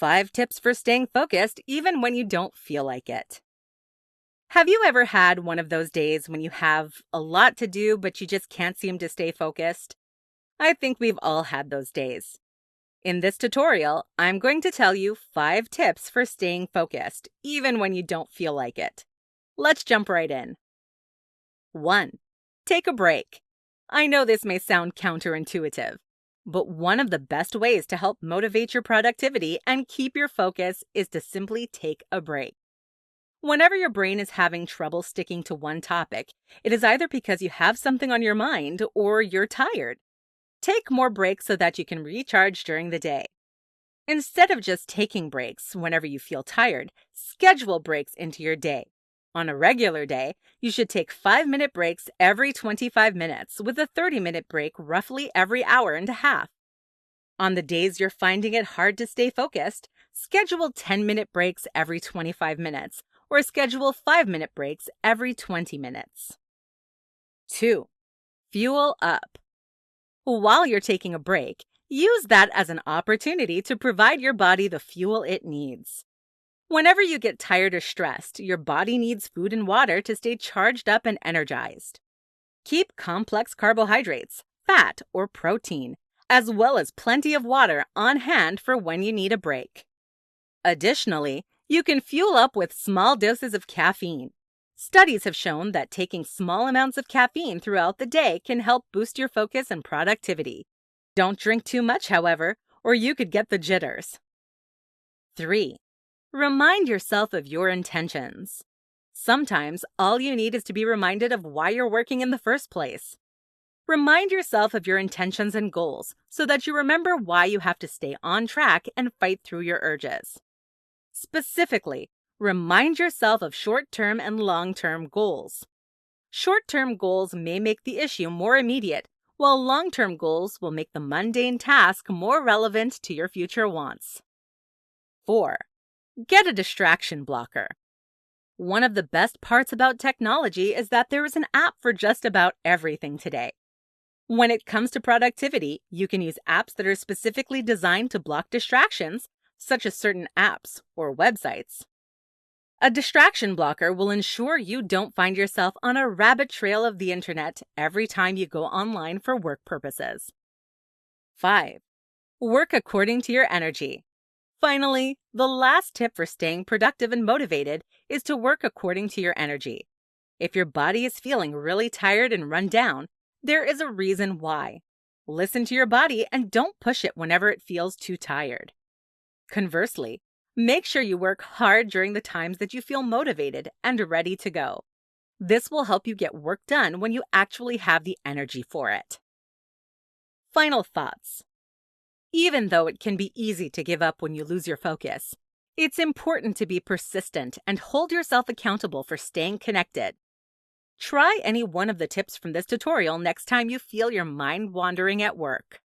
5 tips for staying focused even when you don't feel like it. Have you ever had one of those days when you have a lot to do but you just can't seem to stay focused? I think we've all had those days. In this tutorial, I'm going to tell you 5 tips for staying focused even when you don't feel like it. Let's jump right in. 1. Take a break. I know this may sound counterintuitive, but one of the best ways to help motivate your productivity and keep your focus is to simply take a break. Whenever your brain is having trouble sticking to one topic, it is either because you have something on your mind or you're tired. Take more breaks so that you can recharge during the day. Instead of just taking breaks whenever you feel tired, schedule breaks into your day. On a regular day, you should take 5-minute breaks every 25 minutes with a 30-minute break roughly every hour and a half. On the days you're finding it hard to stay focused, schedule 10-minute breaks every 25 minutes or schedule 5-minute breaks every 20 minutes. 2. Fuel up. While you're taking a break, use that as an opportunity to provide your body the fuel it needs. Whenever you get tired or stressed, your body needs food and water to stay charged up and energized. Keep complex carbohydrates, fat, or protein, as well as plenty of water on hand for when you need a break. Additionally, you can fuel up with small doses of caffeine. Studies have shown that taking small amounts of caffeine throughout the day can help boost your focus and productivity. Don't drink too much, however, or you could get the jitters. 3. Remind yourself of your intentions. Sometimes all you need is to be reminded of why you're working in the first place. Remind yourself of your intentions and goals so that you remember why you have to stay on track and fight through your urges. Specifically, remind yourself of short-term and long-term goals. Short-term goals may make the issue more immediate, while long-term goals will make the mundane task more relevant to your future wants. 4. Get a distraction blocker. One of the best parts about technology is that there is an app for just about everything today. When it comes to productivity, you can use apps that are specifically designed to block distractions, such as certain apps or websites. A distraction blocker will ensure you don't find yourself on a rabbit trail of the internet every time you go online for work purposes. 5. Work according to your energy. Finally, the last tip for staying productive and motivated is to work according to your energy. If your body is feeling really tired and run down, there is a reason why. Listen to your body and don't push it whenever it feels too tired. Conversely, make sure you work hard during the times that you feel motivated and ready to go. This will help you get work done when you actually have the energy for it. Final thoughts. Even though it can be easy to give up when you lose your focus, it's important to be persistent and hold yourself accountable for staying connected. Try any one of the tips from this tutorial next time you feel your mind wandering at work.